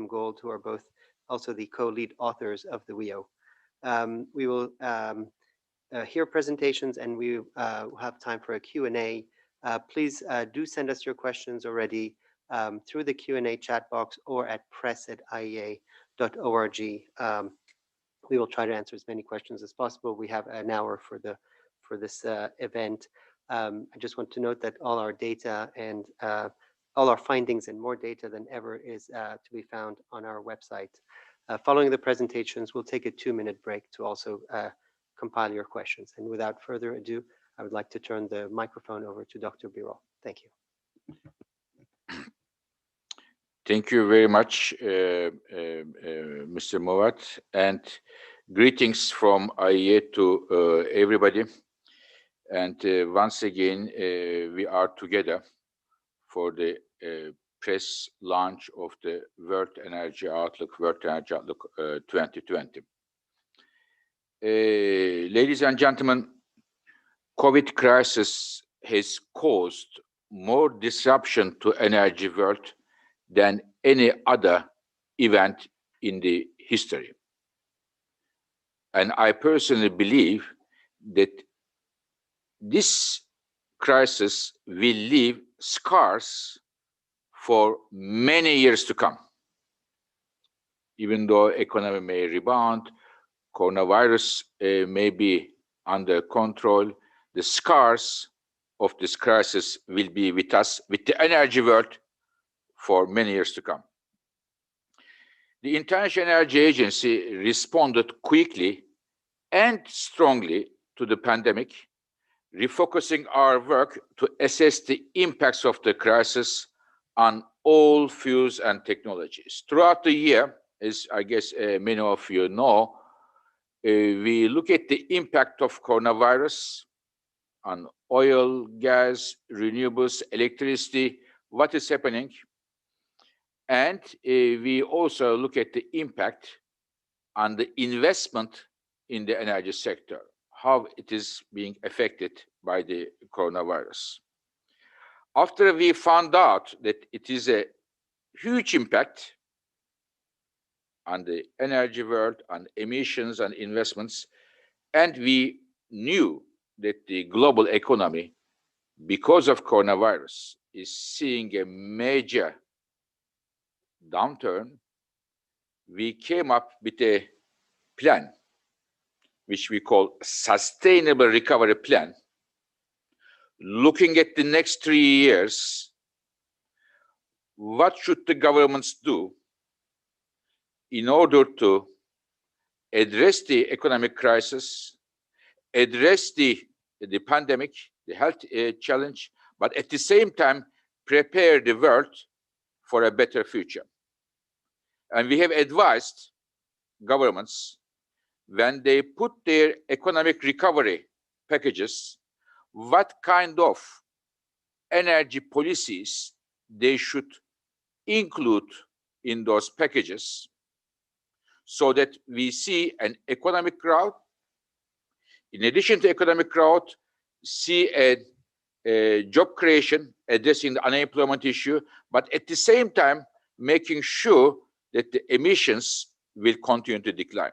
Gold, who are both also the co-lead authors of the WEO. We will hear presentations, and we will have time for a Q&A. Please do send us your questions already through the Q&A chat box or at press@iea.org. We will try to answer as many questions as possible. We have an hour for this event. I just want to note that all our data and all our findings and more data than ever is to be found on our website. Following the presentations, we'll take a 2-minute break to also compile your questions. And without further ado, I would like to turn the microphone over to Dr. Birol. Thank you. Thank you very much, Mr. Mowat, and greetings from IEA to everybody. And once again, we are together for the press launch of the World Energy Outlook 2020. Ladies and gentlemen, COVID crisis has caused more disruption to energy world than any other event in the history. And I personally believe that this crisis will leave scars for many years to come. Even though economy may rebound, coronavirus may be under control, the scars of this crisis will be with us, with the energy world, for many years to come. The International Energy Agency responded quickly and strongly to the pandemic, refocusing our work to assess the impacts of the crisis on all fuels and technologies. Throughout the year, as I guess many of you know, we look at the impact of coronavirus on oil, gas, renewables, electricity, what is happening. And we also look at the impact on the investment in the energy sector, how it is being affected by the coronavirus. After we found out that it is a huge impact on the energy world, on emissions and investments, and we knew that the global economy, because of coronavirus, is seeing a major downturn, we came up with a plan, which we call Sustainable Recovery Plan, looking at the next 3 years. What should the governments do in order to address the economic crisis, address the pandemic, the health challenge, but at the same time, prepare the world for a better future. And we have advised governments, when they put their economic recovery packages, what kind of energy policies they should include in those packages, so that we see an economic growth. In addition to economic growth, see a job creation, addressing the unemployment issue, but at the same time, making sure that the emissions will continue to decline.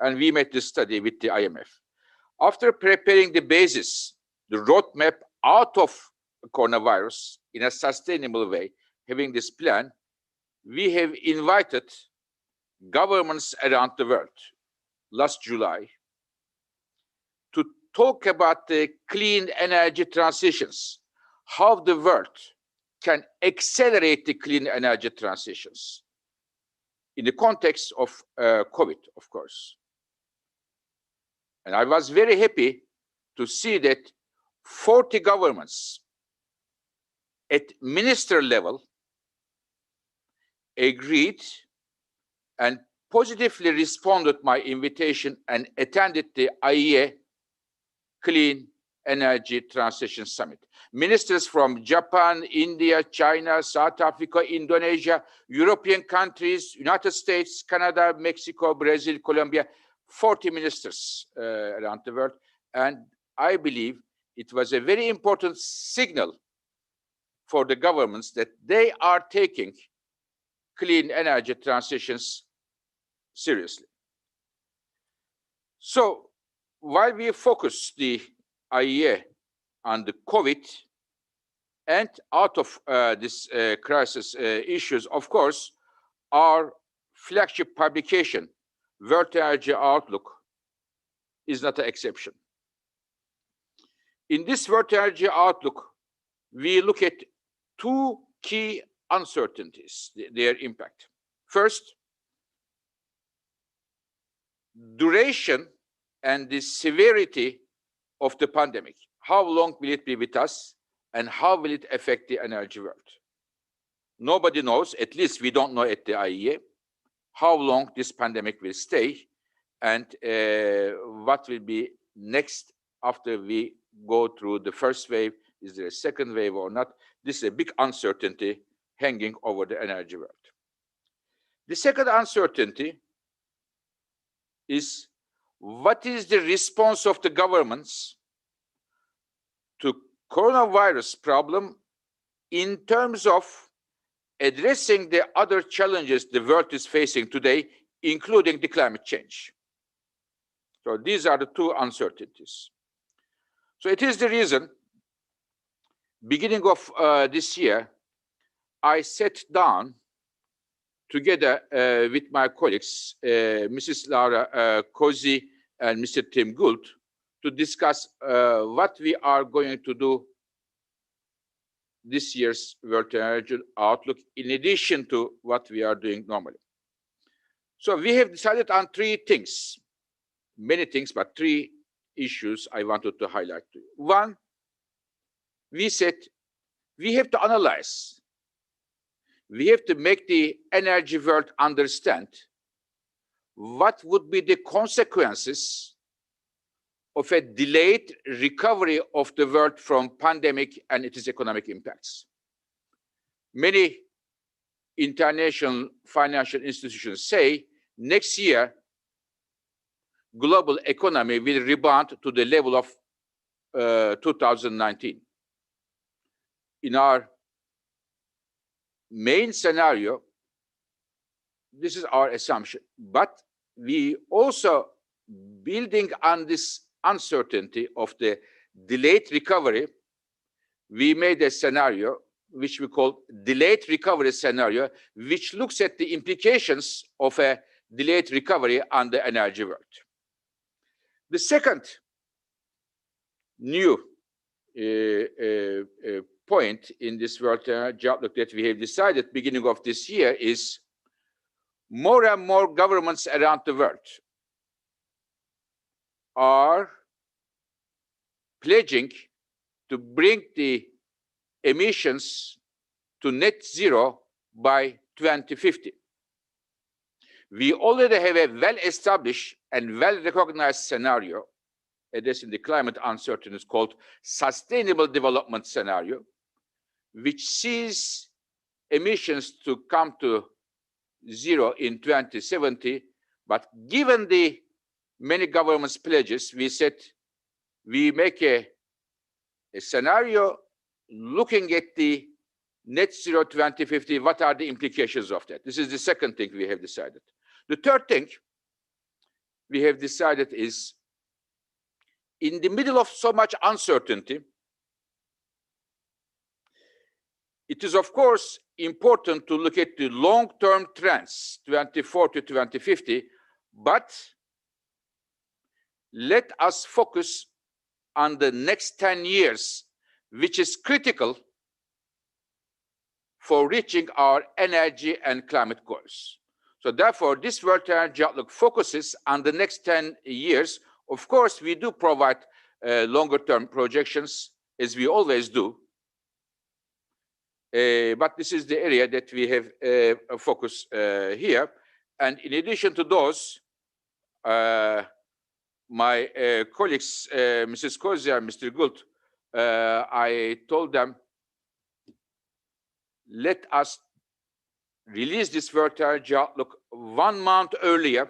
And we made this study with the IMF. After preparing the basis, the roadmap out of coronavirus in a sustainable way, having this plan, we have invited governments around the world last July to talk about the clean energy transitions, how the world can accelerate the clean energy transitions in the context of COVID, of course. And I was very happy to see that 40 governments at minister level agreed and positively responded my invitation and attended the IEA Clean Energy Transition Summit. Ministers from Japan, India, China, South Africa, Indonesia, European countries, United States, Canada, Mexico, Brazil, Colombia, 40 ministers around the world. And I believe it was a very important signal for the governments that they are taking clean energy transitions seriously. So while we focus the IEA on the COVID and out of this crisis issues, of course, our flagship publication, World Energy Outlook, is not an exception. In this World Energy Outlook, we look at two key uncertainties, their impact. First, duration and the severity of the pandemic. How long will it be with us, and how will it affect the energy world? Nobody knows, at least we don't know at the IEA, how long this pandemic will stay, and what will be next after we go through the first wave. Is there a second wave or not? This is a big uncertainty hanging over the energy world. The second uncertainty is, what is the response of the governments to coronavirus problem in terms of addressing the other challenges the world is facing today, including the climate change? So these are the two uncertainties. So it is the reason, beginning of this year, I sat down together with my colleagues, Mrs. Laura Cozy and Mr. Tim Gould, to discuss what we are going to do this year's World Energy Outlook, in addition to what we are doing normally. So we have decided on three things, many things, but three issues I wanted to highlight to you. One, we said we have to analyze, we have to make the energy world understand what would be the consequences of a delayed recovery of the world from pandemic and its economic impacts. Many international financial institutions say next year, global economy will rebound to the level of 2019. In our main scenario, this is our assumption, but we also, building on this uncertainty of the delayed recovery, we made a scenario which we call delayed recovery scenario, which looks at the implications of a delayed recovery on the energy world. The second new point in this World Energy Outlook that we have decided beginning of this year is more and more governments around the world are pledging to bring the emissions to net zero by 2050. We already have a well-established and well-recognized scenario addressing the climate uncertainties called Sustainable Development Scenario, which sees emissions to come to zero in 2070. But given the many governments' pledges, we said we make a scenario looking at the net zero 2050, what are the implications of that? This is the second thing we have decided. The third thing we have decided is, in the middle of so much uncertainty, it is of course important to look at the long-term trends, 2040 to 2050, but let us focus on the next 10 years, which is critical for reaching our energy and climate goals. So therefore, this World Energy Outlook focuses on the next 10 years. Of course, we do provide longer-term projections, as we always do. But this is the area that we have a focus here. And in addition to those, my colleagues, Mrs. Kozia and Mr. Gould, I told them, let us release this World Energy Outlook 1 month earlier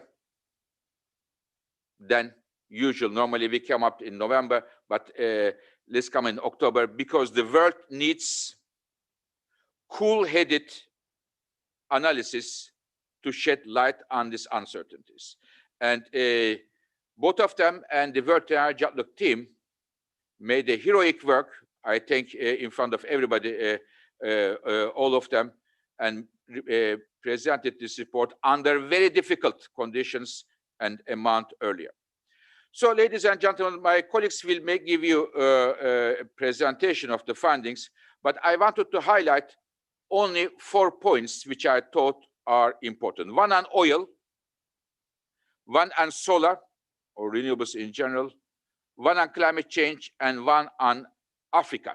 than usual. Normally we come up in November, but let's come in October, because the world needs cool-headed analysis to shed light on these uncertainties. And both of them and the World Energy Outlook team made a heroic work, I think, in front of everybody, all of them, and presented this report under very difficult conditions and a month earlier. So, ladies and gentlemen, my colleagues will give you a presentation of the findings, but I wanted to highlight only 4 points which I thought are important. One on oil, one on solar, or renewables in general, one on climate change, and one on Africa.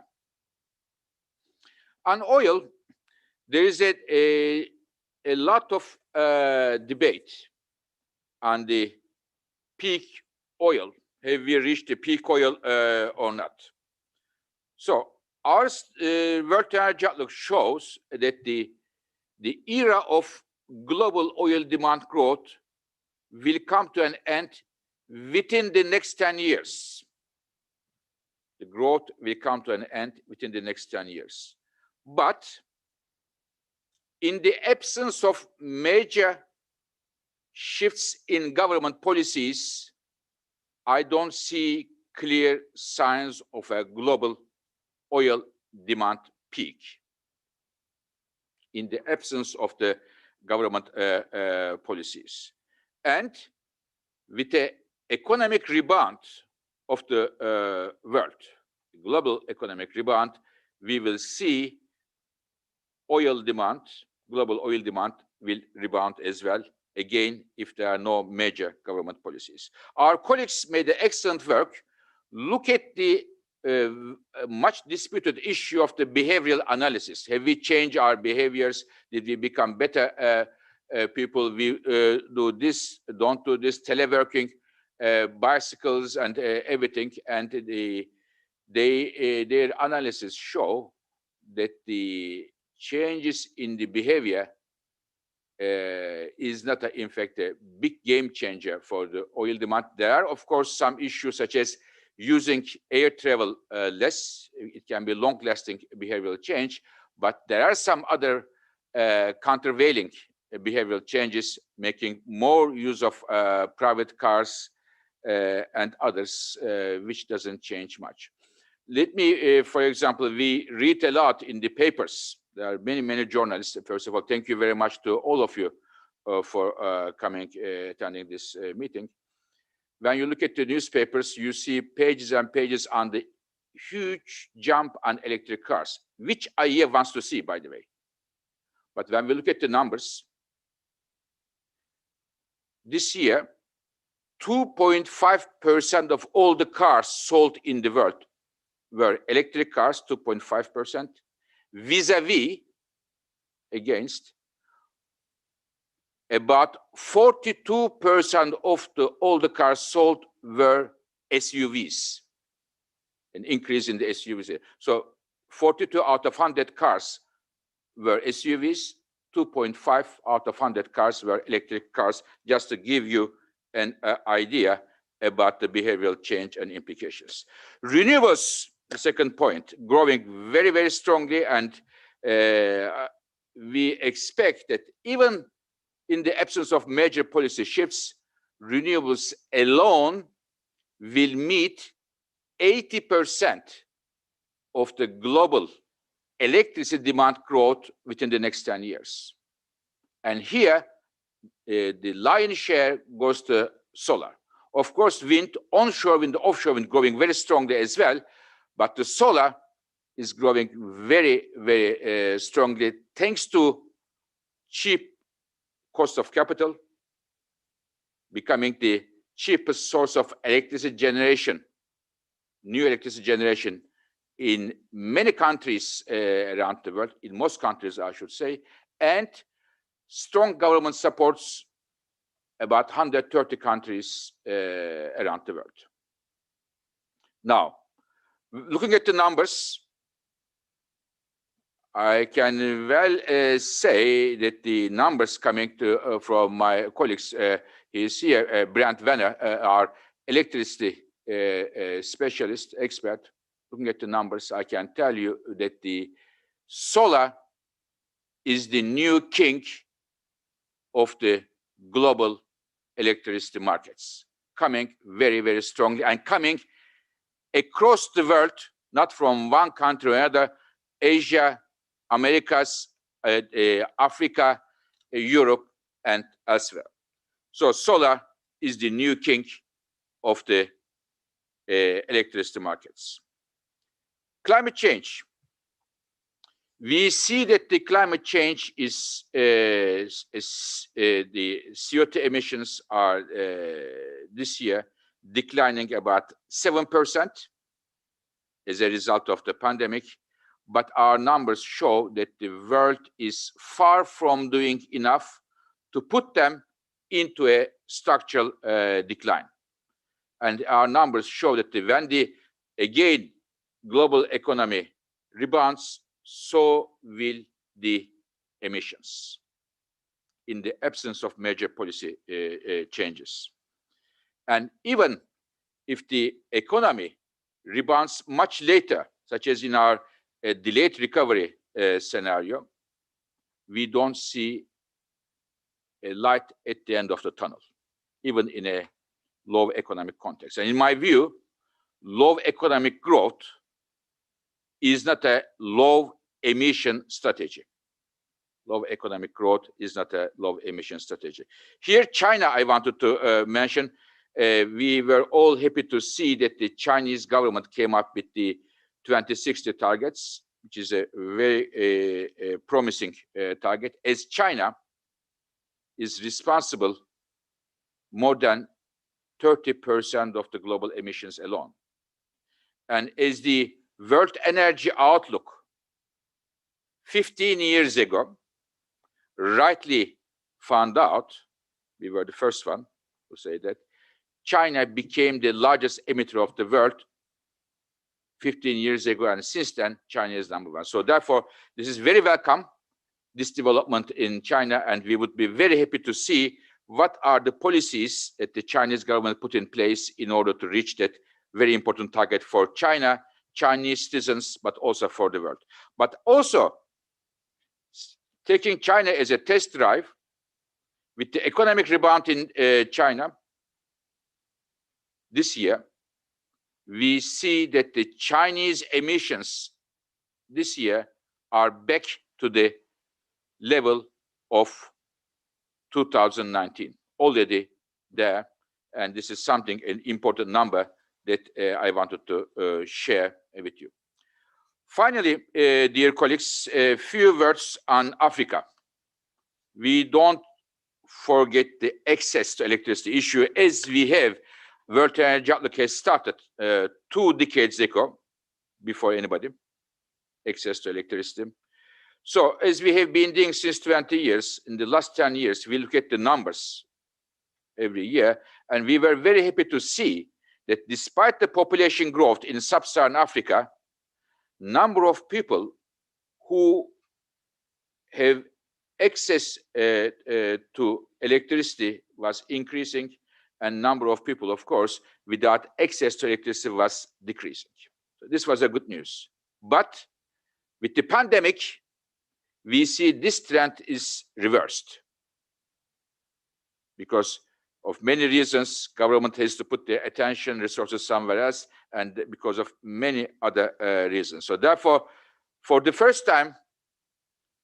On oil, there is a lot of debate on the peak oil. Have we reached the peak oil or not? So our World Energy Outlook shows that the era of global oil demand growth will come to an end within the next 10 years. The growth will come to an end within the next 10 years. But in the absence of major shifts in government policies, I don't see clear signs of a global oil demand peak. In the absence of the government policies. And with the economic rebound of the world, global economic rebound, we will see oil demand, global oil demand will rebound as well, again, if there are no major government policies. Our colleagues made excellent work. Look at the much disputed issue of the behavioral analysis. Have we changed our behaviors? Did we become better people? We do this, don't do this, teleworking, bicycles and everything. And their analysis show that the changes in the behavior is not, in fact, a big game changer for the oil demand. There are, of course, some issues such as using air travel less. It can be long-lasting behavioral change, but there are some other countervailing behavioral changes, making more use of private cars and others, which doesn't change much. Let me, for example, we read a lot in the papers. There are many, many journalists. First of all, thank you very much to all of you for coming, attending this meeting. When you look at the newspapers, you see pages and pages on the huge jump on electric cars, which IEA wants to see, by the way. But when we look at the numbers, this year, 2.5% of all the cars sold in the world were electric cars, 2.5%, vis-a-vis, against, about 42% of all the cars sold were SUVs, an increase in the SUVs. So 42 out of 100 cars were SUVs, 2.5 out of 100 cars were electric cars, just to give you an idea about the behavioral change and implications. Renewables, the second point, growing very, very strongly, and we expect that even in the absence of major policy shifts, renewables alone will meet 80% of the global electricity demand growth within the next 10 years. And here, the lion's share goes to solar. Of course, wind, onshore wind, offshore wind growing very strongly as well, but the solar is growing very, very strongly thanks to cheap cost of capital, becoming the cheapest source of electricity generation, new electricity generation in many countries around the world, in most countries, I should say, and strong government supports about 130 countries around the world. Now, looking at the numbers, I can well say that the numbers coming from my colleagues, he's here, Brent Venner, our electricity specialist, expert. Looking at the numbers, I can tell you that the solar is the new king of the global electricity markets, coming very, very strongly and coming across the world, not from one country or another, Asia, Americas, Africa, Europe, and elsewhere. So solar is the new king of the electricity markets. Climate change. We see that the climate change is the CO2 emissions are this year declining about 7% as a result of the pandemic, but our numbers show that the world is far from doing enough to put them into a structural decline. And our numbers show that when the, again, global economy rebounds, so will the emissions in the absence of major policy changes. And even if the economy rebounds much later, such as in our delayed recovery scenario, we don't see a light at the end of the tunnel, even in a low economic context. And in my view, low economic growth is not a low emission strategy. Low economic growth is not a low emission strategy. Here, China, I wanted to mention, we were all happy to see that the Chinese government came up with the 2060 targets, which is a very promising target, as China is responsible more than 30% of the global emissions alone. And as the World Energy Outlook 15 years ago rightly found out, we were the first one to say that, China became the largest emitter of the world 15 years ago, and since then, China is number one. So therefore, this is very welcome, this development in China, and we would be very happy to see what are the policies that the Chinese government put in place in order to reach that very important target for China, Chinese citizens, but also for the world. But also, taking China as a test drive, with the economic rebound in China this year, we see that the Chinese emissions this year are back to the level of 2019, already there. And this is something, an important number that I wanted to share with you. Finally, dear colleagues, a few words on Africa. We don't forget the access to electricity issue, as we have. World Energy Outlook has started 2 decades ago, before anybody, access to electricity. So as we have been doing since 20 years, in the last 10 years, we look at the numbers every year, and we were very happy to see that despite the population growth in sub-Saharan Africa, number of people who have access to electricity was increasing, and number of people, of course, without access to electricity was decreasing. So this was a good news. But with the pandemic, we see this trend is reversed. Because of many reasons, government has to put their attention, resources somewhere else, and because of many other reasons. So therefore, for the first time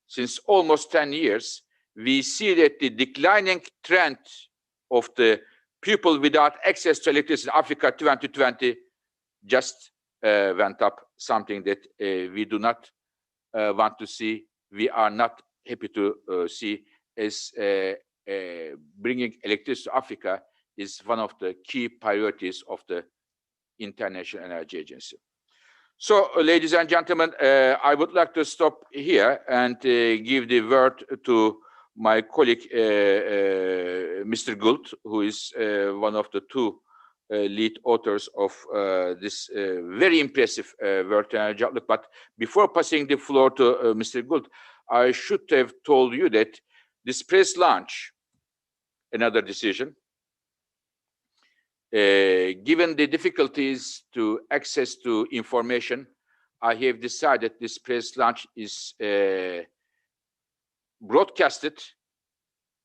since almost 10 years, we see that the declining trend of the people without access to electricity in Africa 2020 just went up, something that we do not want to see. We are not happy to see, as bringing electricity to Africa is one of the key priorities of the International Energy Agency. So, ladies and gentlemen, I would like to stop here and give the word to my colleague, Mr. Gould, who is one of the 2 lead authors of this very impressive World Energy Outlook. But before passing the floor to Mr. Gould, I should have told you that this press launch, another decision, given the difficulties to access to information, I have decided this press launch is broadcasted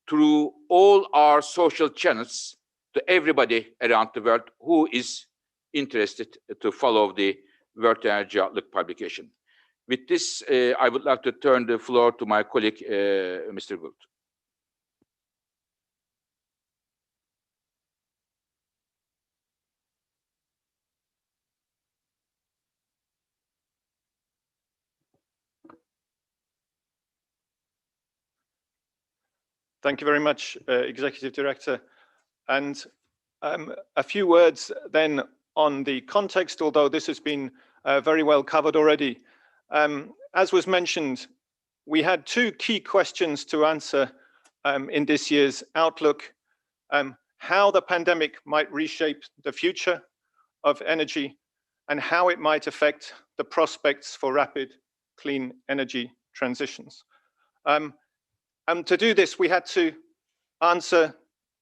through all our social channels to everybody around the world who is interested to follow the World Energy Outlook publication. With this, I would like to turn the floor to my colleague, Mr. Gould. Thank you very much, Executive Director. And a few words then on the context, although this has been very well covered already. As was mentioned, we had two key questions to answer in this year's outlook. How the pandemic might reshape the future of energy and how it might affect the prospects for rapid clean energy transitions. And to do this, we had to answer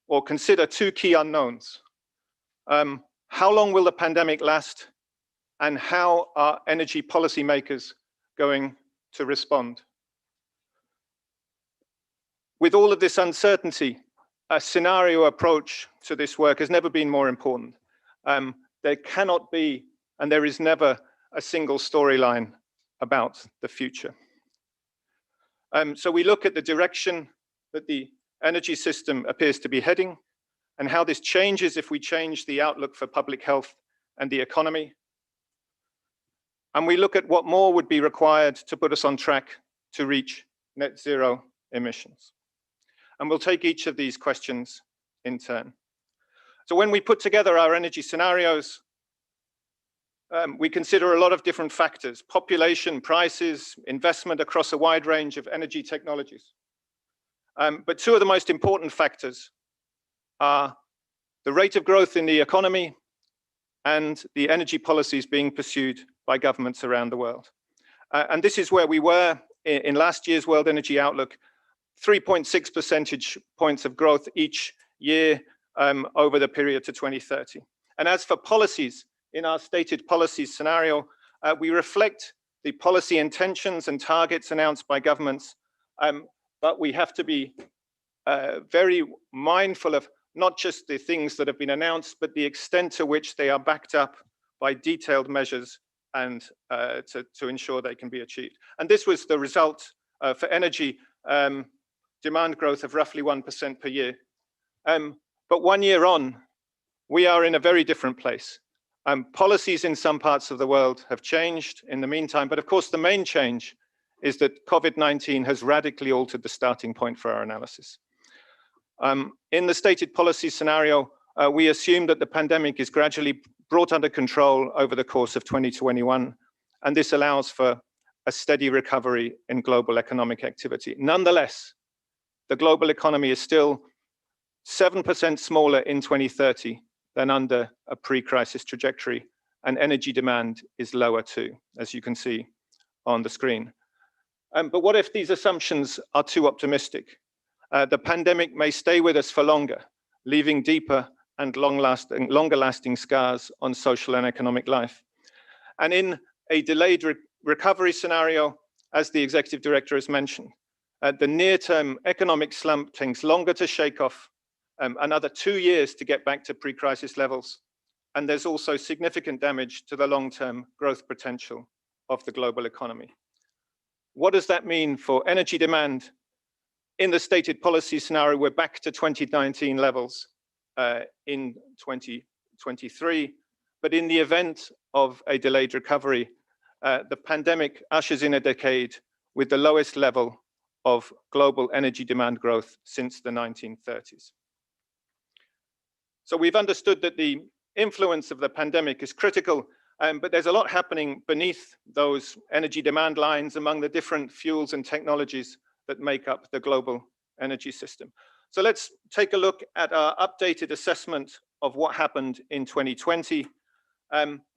or consider two key unknowns. How long will the pandemic last, and how are energy policymakers going to respond? With all of this uncertainty, a scenario approach to this work has never been more important. There cannot be, and there is never, a single storyline about the future. So we look at the direction that the energy system appears to be heading and how this changes if we change the outlook for public health and the economy. And we look at what more would be required to put us on track to reach net zero emissions. And we'll take each of these questions in turn. So when we put together our energy scenarios, we consider a lot of different factors: population, prices, investment across a wide range of energy technologies. But two of the most important factors are the rate of growth in the economy and the energy policies being pursued by governments around the world. And this is where we were in last year's World Energy Outlook: 3.6 percentage points of growth each year over the period to 2030. And as for policies, in our stated policies scenario, we reflect the policy intentions and targets announced by governments, but we have to be very mindful of not just the things that have been announced, but the extent to which they are backed up by detailed measures and to ensure they can be achieved. And this was the result for energy demand growth of roughly 1% per year. But 1 year on, we are in a very different place. Policies in some parts of the world have changed in the meantime, but of course the main change is that COVID-19 has radically altered the starting point for our analysis. In the stated policy scenario, we assume that the pandemic is gradually brought under control over the course of 2021, and this allows for a steady recovery in global economic activity. Nonetheless, the global economy is still 7% smaller in 2030 than under a pre-crisis trajectory, and energy demand is lower too, as you can see on the screen. But what if these assumptions are too optimistic? The pandemic may stay with us for longer, leaving deeper and longer lasting scars on social and economic life. And in a delayed recovery scenario, as the Executive Director has mentioned, the near-term economic slump takes longer to shake off, another 2 years to get back to pre-crisis levels. And there's also significant damage to the long-term growth potential of the global economy. What does that mean for energy demand? In the stated policy scenario, we're back to 2019 levels in 2023. But in the event of a delayed recovery, the pandemic ushers in a decade with the lowest level of global energy demand growth since the 1930s. So we've understood that the influence of the pandemic is critical, but there's a lot happening beneath those energy demand lines among the different fuels and technologies that make up the global energy system. So let's take a look at our updated assessment of what happened in 2020.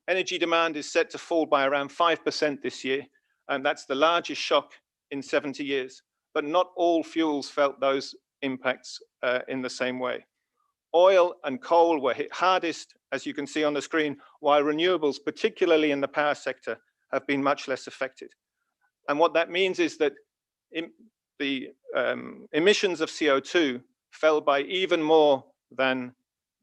Energy demand is set to fall by around 5% this year, and that's the largest shock in 70 years. But not all fuels felt those impacts in the same way. Oil and coal were hit hardest, as you can see on the screen, while renewables, particularly in the power sector, have been much less affected. And what that means is that the emissions of CO2 fell by even more than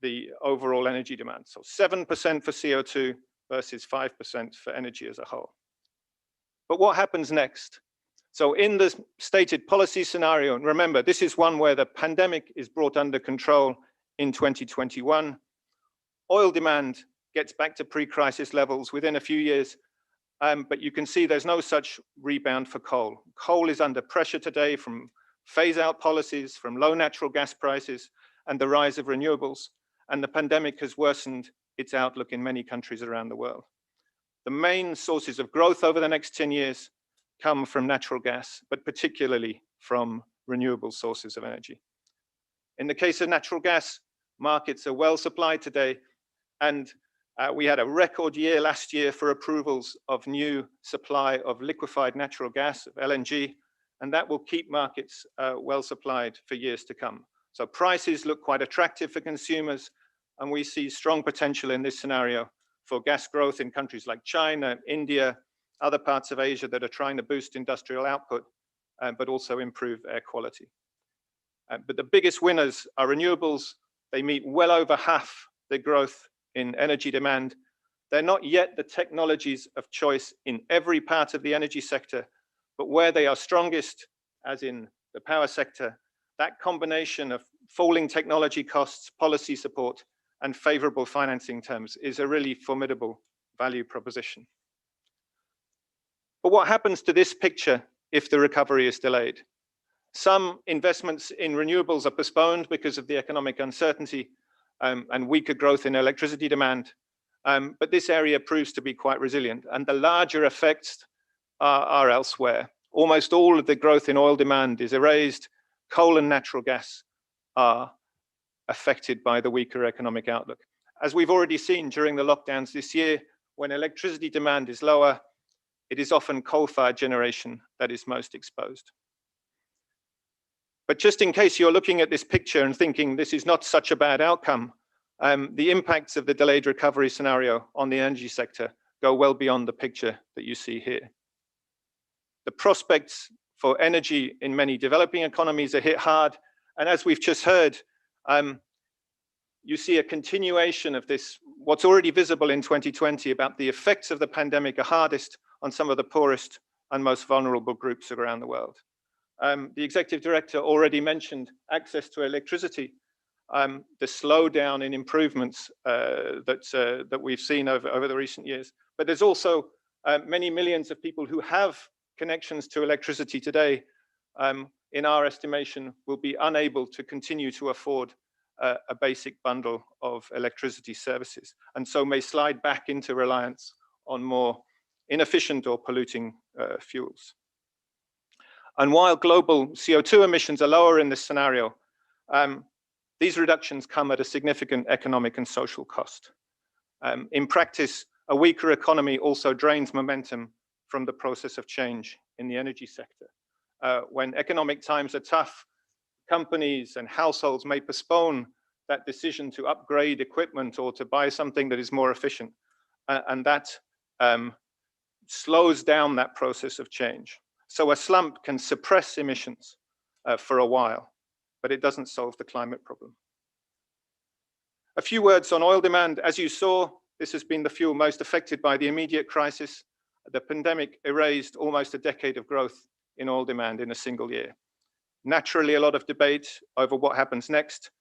the overall energy demand. So 7% for CO2 versus 5% for energy as a whole. But what happens next? So in this stated policy scenario, and remember, this is one where the pandemic is brought under control in 2021, oil demand gets back to pre-crisis levels within a few years, but you can see there's no such rebound for coal. Coal is under pressure today from phase-out policies, from low natural gas prices, and the rise of renewables, and the pandemic has worsened its outlook in many countries around the world. The main sources of growth over the next 10 years come from natural gas, but particularly from renewable sources of energy. In the case of natural gas, markets are well supplied today, and we had a record year last year for approvals of new supply of liquefied natural gas, of LNG, and that will keep markets well supplied for years to come. So prices look quite attractive for consumers, and we see strong potential in this scenario for gas growth in countries like China, India, other parts of Asia that are trying to boost industrial output, but also improve air quality. But the biggest winners are renewables. They meet well over half the growth in energy demand. They're not yet the technologies of choice in every part of the energy sector, but where they are strongest, as in the power sector, that combination of falling technology costs, policy support, and favorable financing terms is a really formidable value proposition. But what happens to this picture if the recovery is delayed? Some investments in renewables are postponed because of the economic uncertainty and weaker growth in electricity demand. But this area proves to be quite resilient, and the larger effects are elsewhere. Almost all of the growth in oil demand is erased. Coal and natural gas are affected by the weaker economic outlook. As we've already seen during the lockdowns this year, when electricity demand is lower, it is often coal-fired generation that is most exposed. But just in case you're looking at this picture and thinking this is not such a bad outcome, the impacts of the delayed recovery scenario on the energy sector go well beyond the picture that you see here. The prospects for energy in many developing economies are hit hard, and as we've just heard, you see a continuation of this, what's already visible in 2020 about the effects of the pandemic are hardest on some of the poorest and most vulnerable groups around the world. The executive director already mentioned access to electricity, the slowdown in improvements that we've seen over the recent years. But there's also many millions of people who have connections to electricity today, in our estimation, will be unable to continue to afford a basic bundle of electricity services, and so may slide back into reliance on more inefficient or polluting fuels. And while global CO2 emissions are lower in this scenario, these reductions come at a significant economic and social cost. In practice, a weaker economy also drains momentum from the process of change in the energy sector. When economic times are tough, companies and households may postpone that decision to upgrade equipment or to buy something that is more efficient, and that slows down that process of change. So a slump can suppress emissions for a while, but it doesn't solve the climate problem. A few words on oil demand. As you saw, this has been the fuel most affected by the immediate crisis. The pandemic erased almost a decade of growth in oil demand in a single year. Naturally, a lot of debate over what happens next.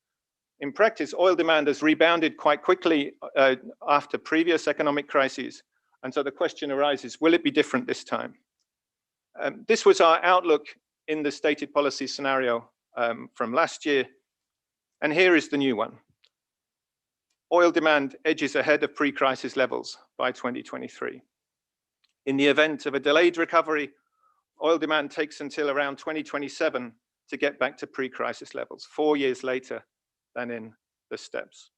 In practice, oil demand has rebounded quite quickly after previous economic crises. And so the question arises, will it be different this time? This was our outlook in the stated policy scenario from last year. And here is the new one. Oil demand edges ahead of pre-crisis levels by 2023. In the event of a delayed recovery, oil demand takes until around 2027 to get back to pre-crisis levels, 4 years later than in the steps.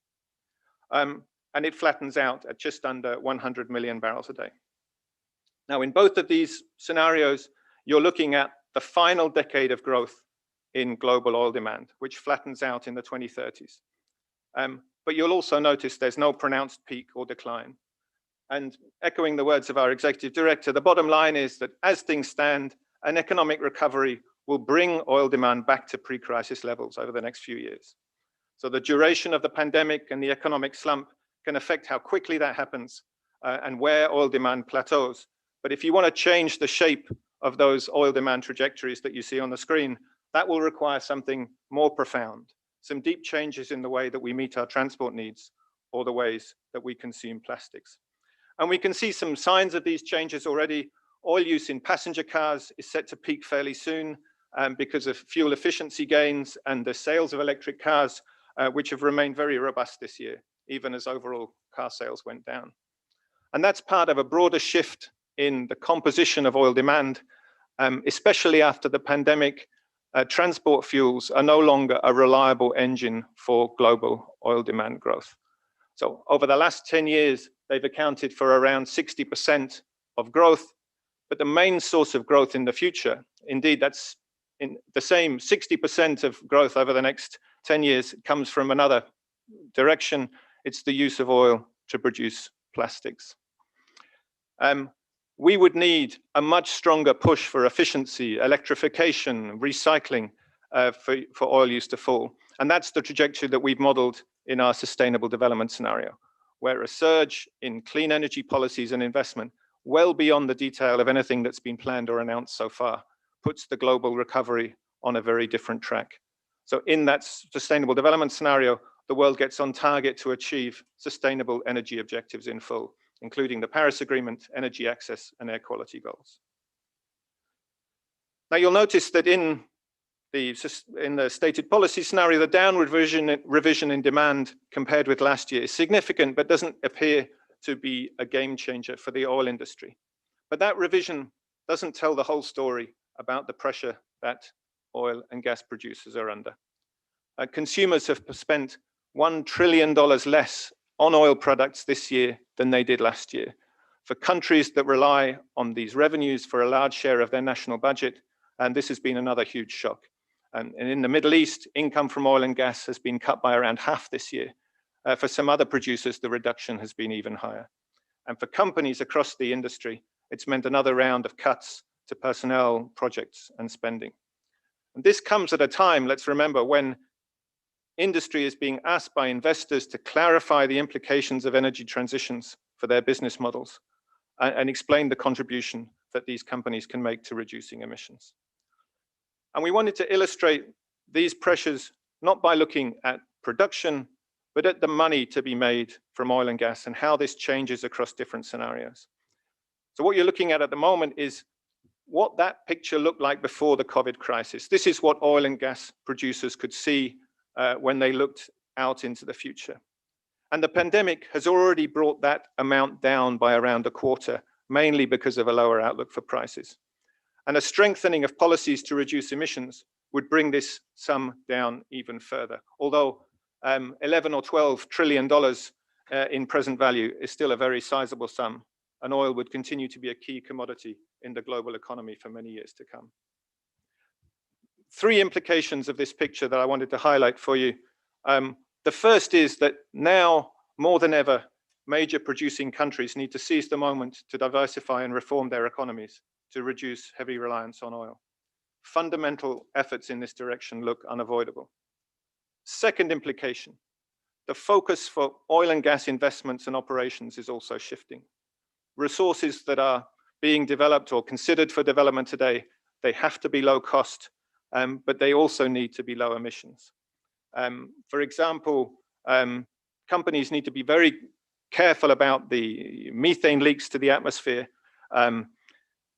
And it flattens out at just under 100 million barrels a day. Now, in both of these scenarios, you're looking at the final decade of growth in global oil demand, which flattens out in the 2030s. But you'll also notice there's no pronounced peak or decline. And echoing the words of our executive director, the bottom line is that as things stand, an economic recovery will bring oil demand back to pre-crisis levels over the next few years. So the duration of the pandemic and the economic slump can affect how quickly that happens and where oil demand plateaus. But if you want to change the shape of those oil demand trajectories that you see on the screen, that will require something more profound, some deep changes in the way that we meet our transport needs or the ways that we consume plastics. And we can see some signs of these changes already. Oil use in passenger cars is set to peak fairly soon because of fuel efficiency gains and the sales of electric cars, which have remained very robust this year, even as overall car sales went down. And that's part of a broader shift in the composition of oil demand, especially after the pandemic. Transport fuels are no longer a reliable engine for global oil demand growth. So over the last 10 years, they've accounted for around 60% of growth, but the main source of growth in the future, indeed, that's in the same 60% of growth over the next 10 years comes from another direction. It's the use of oil to produce plastics. We would need a much stronger push for efficiency, electrification, recycling for oil use to fall. And that's the trajectory that we've modeled in our sustainable development scenario, where a surge in clean energy policies and investment, well beyond the detail of anything that's been planned or announced so far, puts the global recovery on a very different track. So in that sustainable development scenario, the world gets on target to achieve sustainable energy objectives in full, including the Paris Agreement, energy access, and air quality goals. Now you'll notice that in the stated policy scenario, the downward revision in demand compared with last year is significant, but doesn't appear to be a game changer for the oil industry. But that revision doesn't tell the whole story about the pressure that oil and gas producers are under. Consumers have spent $1 trillion less on oil products this year than they did last year. For countries that rely on these revenues for a large share of their national budget, and this has been another huge shock. And in the Middle East, income from oil and gas has been cut by around half this year. For some other producers, the reduction has been even higher. And for companies across the industry, it's meant another round of cuts to personnel, projects, and spending. And this comes at a time, let's remember, when industry is being asked by investors to clarify the implications of energy transitions for their business models and explain the contribution that these companies can make to reducing emissions. And we wanted to illustrate these pressures not by looking at production, but at the money to be made from oil and gas and how this changes across different scenarios. So what you're looking at the moment is what that picture looked like before the COVID crisis. This is what oil and gas producers could see when they looked out into the future. And the pandemic has already brought that amount down by around a quarter, mainly because of a lower outlook for prices. And a strengthening of policies to reduce emissions would bring this sum down even further. Although 11 or 12 trillion dollars in present value is still a very sizable sum, and oil would continue to be a key commodity in the global economy for many years to come. Three implications of this picture that I wanted to highlight for you. The first is that now, more than ever, major producing countries need to seize the moment to diversify and reform their economies to reduce heavy reliance on oil. Fundamental efforts in this direction look unavoidable. Second implication, the focus for oil and gas investments and operations is also shifting. Resources that are being developed or considered for development today, they have to be low cost, but they also need to be low emissions. For example, companies need to be very careful about the methane leaks to the atmosphere.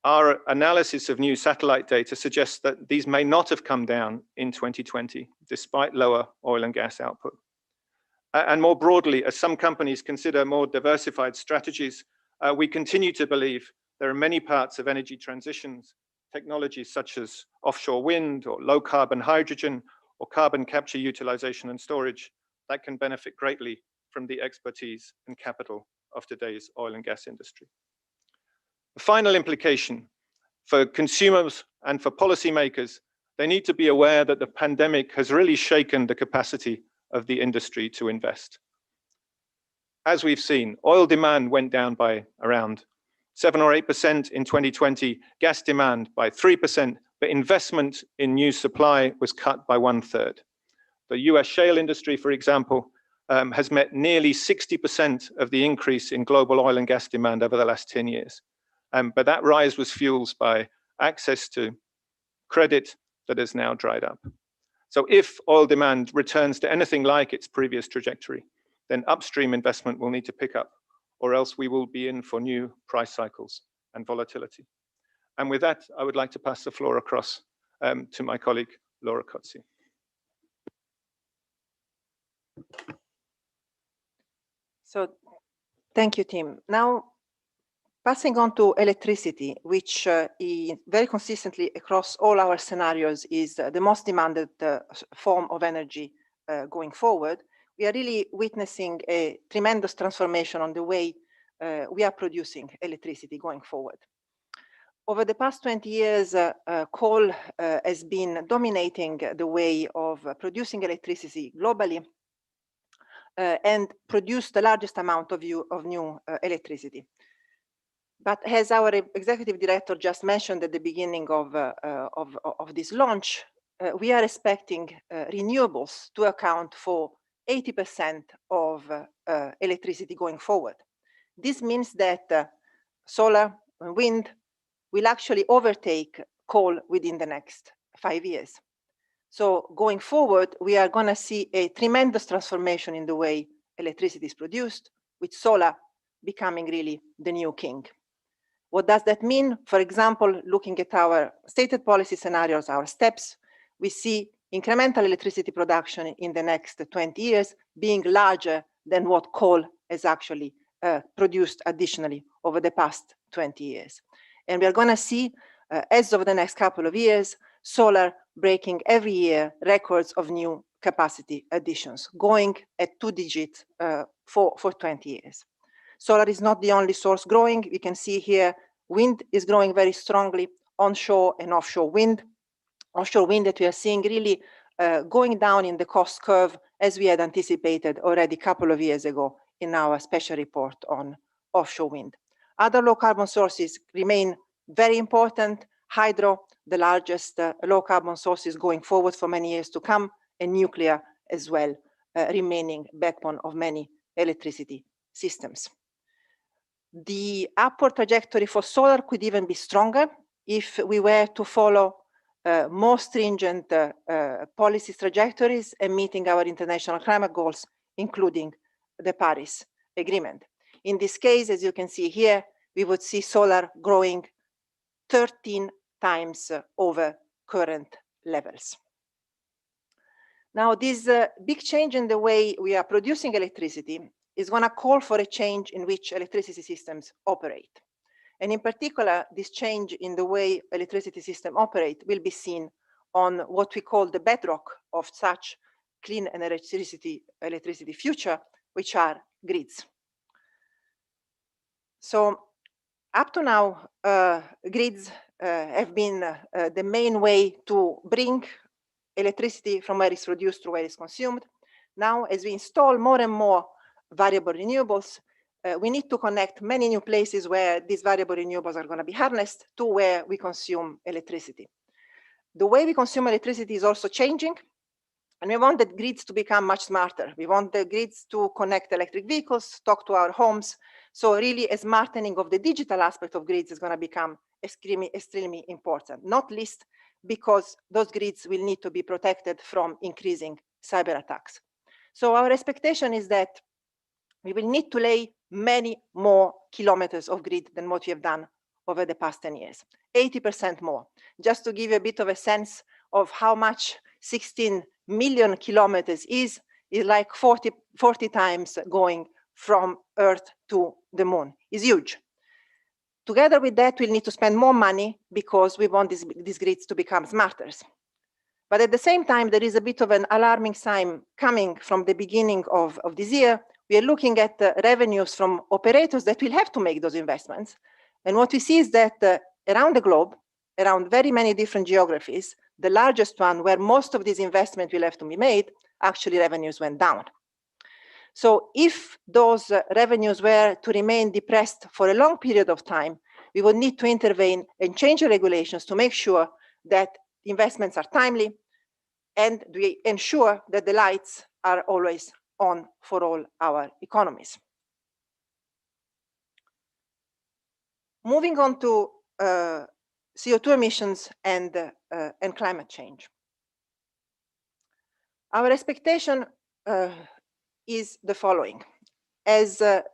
Our analysis of new satellite data suggests that these may not have come down in 2020, despite lower oil and gas output. And more broadly, as some companies consider more diversified strategies, we continue to believe there are many parts of energy transitions, technologies such as offshore wind or low carbon hydrogen or carbon capture, utilization and storage that can benefit greatly from the expertise and capital of today's oil and gas industry. The final implication for consumers and for policymakers, they need to be aware that the pandemic has really shaken the capacity of the industry to invest. As we've seen, oil demand went down by around 7 or 8% in 2020, gas demand by 3%, but investment in new supply was cut by 1/3. The US shale industry, for example, has met nearly 60% of the increase in global oil and gas demand over the last 10 years. But that rise was fueled by access to credit that has now dried up. So if oil demand returns to anything like its previous trajectory, then upstream investment will need to pick up, or else we will be in for new price cycles and volatility. And with that, I would like to pass the floor across to my colleague, Laura Cozzi. So thank you, Tim. Now, passing on to electricity, which very consistently across all our scenarios is the most demanded form of energy going forward, we are really witnessing a tremendous transformation on the way we are producing electricity going forward. Over the past 20 years, coal has been dominating the way of producing electricity globally and produced the largest amount of new electricity. But as our executive director just mentioned at the beginning of this launch, we are expecting renewables to account for 80% of electricity going forward. This means that solar and wind will actually overtake coal within the next 5 years. So going forward, we are going to see a tremendous transformation in the way electricity is produced, with solar becoming really the new king. What does that mean? For example, looking at our stated policy scenarios, our steps, we see incremental electricity production in the next 20 years being larger than what coal has actually produced additionally over the past 20 years. And we are going to see, as of the next couple of years, solar breaking every year records of new capacity additions, going at 2 digits for 20 years. Solar is not the only source growing. You can see here, wind is growing very strongly, onshore and offshore wind. Offshore wind that we are seeing really going down in the cost curve as we had anticipated already a couple of years ago in our special report on offshore wind. Other low carbon sources remain very important. Hydro, the largest low carbon sources going forward for many years to come, and nuclear as well, remaining backbone of many electricity systems. The upward trajectory for solar could even be stronger if we were to follow more stringent policy trajectories and meeting our international climate goals, including the Paris Agreement. In this case, as you can see here, we would see solar growing 13 times over current levels. Now, this big change in the way we are producing electricity is going to call for a change in which electricity systems operate. And in particular, this change in the way electricity systems operate will be seen on what we call the bedrock of such clean and electricity future, which are grids. So up to now, grids have been the main way to bring electricity from where it's produced to where it's consumed. Now, as we install more and more variable renewables, we need to connect many new places where these variable renewables are going to be harnessed to where we consume electricity. The way we consume electricity is also changing, and we want the grids to become much smarter. We want the grids to connect electric vehicles, talk to our homes. So really, a smartening of the digital aspect of grids is going to become extremely important, not least because those grids will need to be protected from increasing cyber attacks. So our expectation is that we will need to lay many more kilometers of grid than what we have done over the past 10 years, 80% more. Just to give you a bit of a sense of how much 16 million kilometers is like 40 times going from Earth to the moon. It's huge. Together with that, we'll need to spend more money because we want these grids to become smarter. But at the same time, there is a bit of an alarming sign coming from the beginning of this year. We are looking at revenues from operators that will have to make those investments. And what we see is that around the globe, around very many different geographies, the largest one where most of this investment will have to be made, actually revenues went down. So if those revenues were to remain depressed for a long period of time, we would need to intervene and change the regulations to make sure that investments are timely, and we ensure that the lights are always on for all our economies. Moving on to CO2 emissions and climate change. Our expectation is the following. As the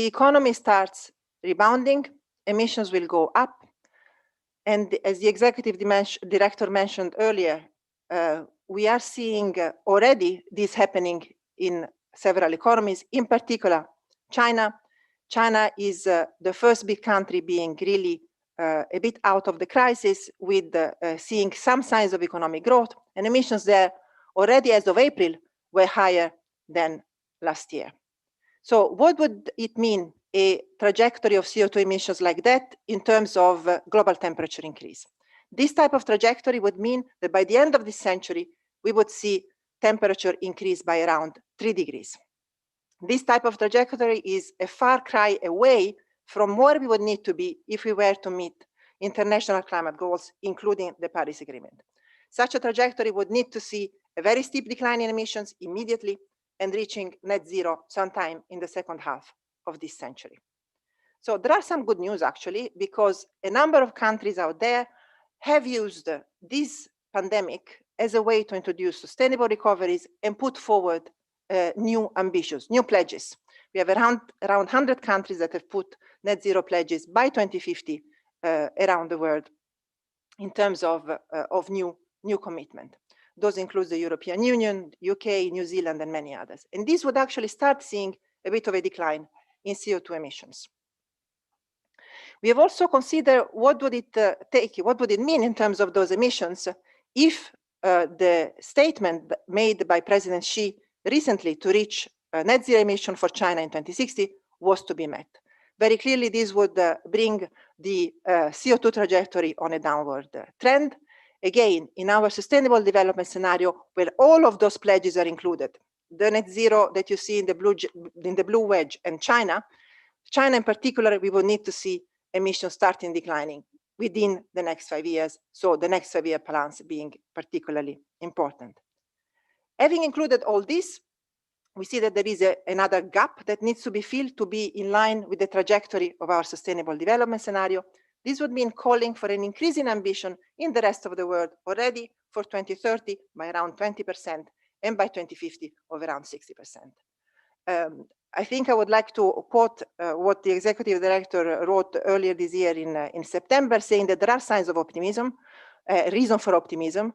economy starts rebounding, emissions will go up. And as the executive director mentioned earlier, we are seeing already this happening in several economies, in particular China. China is the first big country being really a bit out of the crisis, with seeing some signs of economic growth, and emissions there already as of April were higher than last year. So what would it mean, a trajectory of CO2 emissions like that, in terms of global temperature increase? This type of trajectory would mean that by the end of this century, we would see temperature increase by around 3 degrees. This type of trajectory is a far cry away from where we would need to be if we were to meet international climate goals, including the Paris Agreement. Such a trajectory would need to see a very steep decline in emissions immediately and reaching net zero sometime in the second half of this century. So there are some good news, actually, because a number of countries out there have used this pandemic as a way to introduce sustainable recoveries and put forward new ambitions, new pledges. We have around 100 countries that have put net zero pledges by 2050 around the world in terms of new commitment. Those include the European Union, UK, New Zealand, and many others. And this would actually start seeing a bit of a decline in CO2 emissions. We have also considered what would it mean in terms of those emissions if the statement made by President Xi recently to reach net zero emission for China in 2060 was to be met. Very clearly, this would bring the CO2 trajectory on a downward trend. Again, in our sustainable development scenario, where all of those pledges are included, the net zero that you see in the blue wedge, and China in particular, we will need to see emissions starting declining within the next 5 years. So the next 5-year plans being particularly important. Having included all this, we see that there is another gap that needs to be filled to be in line with the trajectory of our sustainable development scenario. This would mean calling for an increase in ambition in the rest of the world already for 2030 by around 20% and by 2050 of around 60%. I think I would like to quote what the executive director wrote earlier this year in September, saying that there are signs of optimism, reason for optimism.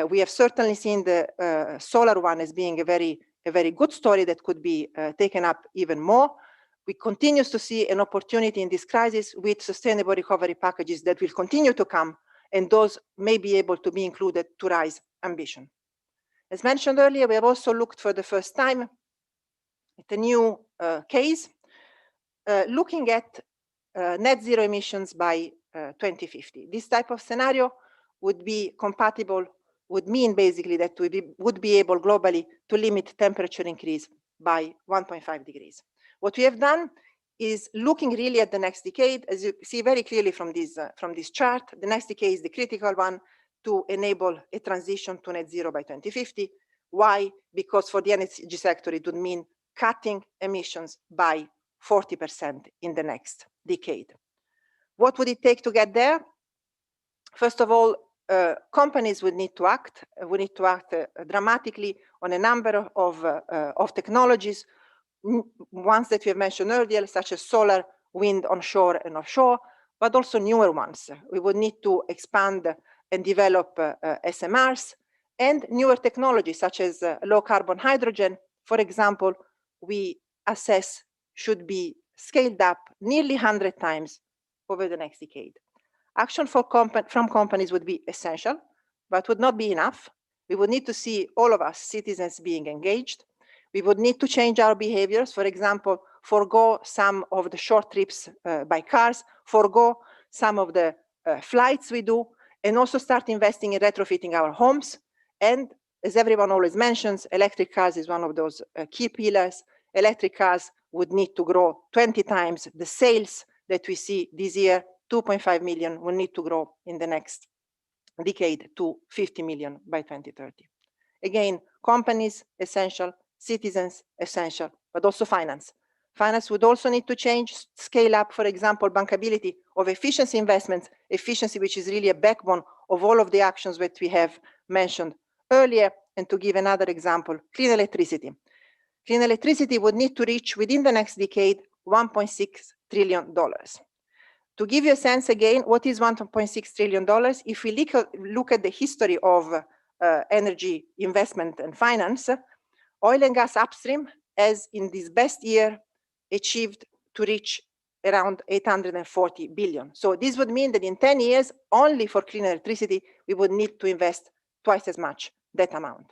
We have certainly seen the solar one as being a very good story that could be taken up even more. We continue to see an opportunity in this crisis with sustainable recovery packages that will continue to come, and those may be able to be included to raise ambition. As mentioned earlier, we have also looked for the first time at a new case, looking at net zero emissions by 2050. This type of scenario would be compatible, would mean basically that we would be able globally to limit temperature increase by 1.5 degrees. What we have done is looking really at the next decade. As you see very clearly from this chart, the next decade is the critical one to enable a transition to net zero by 2050. Why? Because for the energy sector, it would mean cutting emissions by 40% in the next decade. What would it take to get there? First of all, companies would need to act. We need to act dramatically on a number of technologies, ones that we have mentioned earlier, such as solar, wind onshore and offshore, but also newer ones. We would need to expand and develop SMRs and newer technologies such as low carbon hydrogen, for example, we assess should be scaled up nearly 100 times over the next decade. Action from companies would be essential, but would not be enough. We would need to see all of us citizens being engaged. We would need to change our behaviors. For example, forego some of the short trips by cars, forego some of the flights we do, and also start investing in retrofitting our homes. And as everyone always mentions, electric cars is one of those key pillars. Electric cars would need to grow 20 times the sales that we see this year. 2.5 million will need to grow in the next decade to 50 million by 2030. Again, companies essential, citizens essential, but also finance. Finance would also need to change, scale up, for example, bankability of efficiency investments, efficiency which is really a backbone of all of the actions that we have mentioned earlier. And to give another example, clean electricity. Clean electricity would need to reach within the next decade $1.6 trillion. To give you a sense again, what is $1.6 trillion? If we look at the history of energy investment and finance, oil and gas upstream has in this best year achieved to reach around 840 billion. So this would mean that in 10 years, only for clean electricity, we would need to invest twice as much that amount.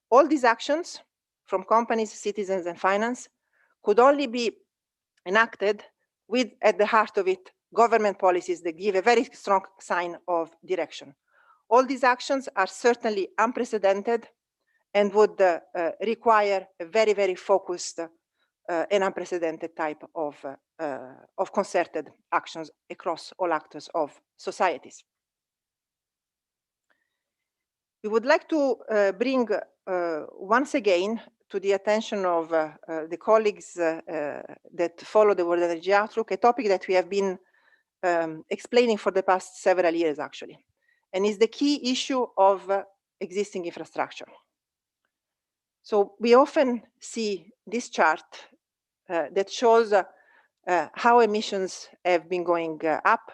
All these actions from companies, citizens, and finance could only be enacted with, at the heart of it, government policies that give a very strong sign of direction. All these actions are certainly unprecedented and would require a very, very focused and unprecedented type of concerted actions across all actors of societies. We would like to bring once again to the attention of the colleagues that follow the World Energy Outlook, a topic that we have been explaining for the past several years, actually, and is the key issue of existing infrastructure. So we often see this chart that shows how emissions have been going up